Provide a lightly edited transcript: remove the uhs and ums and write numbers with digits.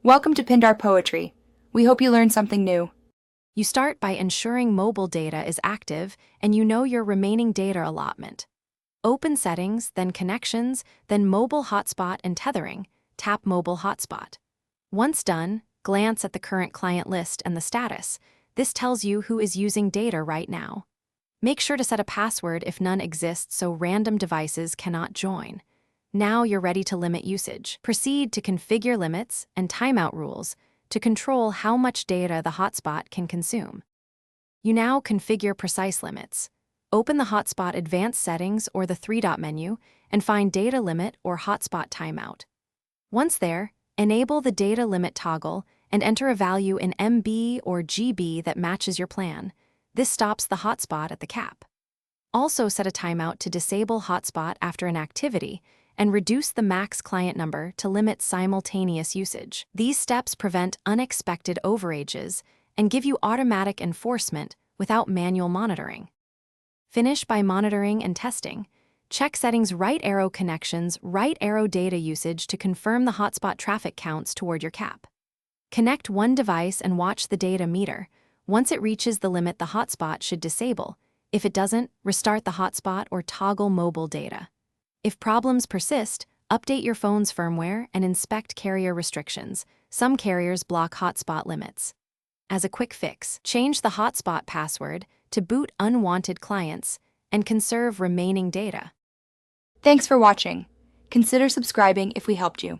Welcome to Pindar Poetry. We hope you learned something new. You start by ensuring mobile data is active and you know your remaining data allotment. Open Settings, then Connections, then Mobile Hotspot and Tethering. Tap Mobile Hotspot. Once done, glance at the current client list and the status. This tells you who is using data right now. Make sure to set a password if none exists so random devices cannot join. Now you're ready to limit usage. Proceed to Configure Limits and Timeout Rules to control how much data the hotspot can consume. You now configure precise limits. Open the Hotspot Advanced Settings or the three-dot menu and find Data Limit or Hotspot Timeout. Once there, enable the Data Limit toggle and enter a value in MB or GB that matches your plan. This stops the hotspot at the cap. Also set a timeout to disable hotspot after an activity and reduce the max client number to limit simultaneous usage. These steps prevent unexpected overages and give you automatic enforcement without manual monitoring. Finish by monitoring and testing. Check settings right arrow connections, right arrow data usage to confirm the hotspot traffic counts toward your cap. Connect one device and watch the data meter. Once it reaches the limit, the hotspot should disable. If it doesn't, restart the hotspot or toggle mobile data. If problems persist, update your phone's firmware and inspect carrier restrictions. Some carriers block hotspot limits. As a quick fix, change the hotspot password to boot unwanted clients and conserve remaining data. Thanks for watching. Consider subscribing if we helped you.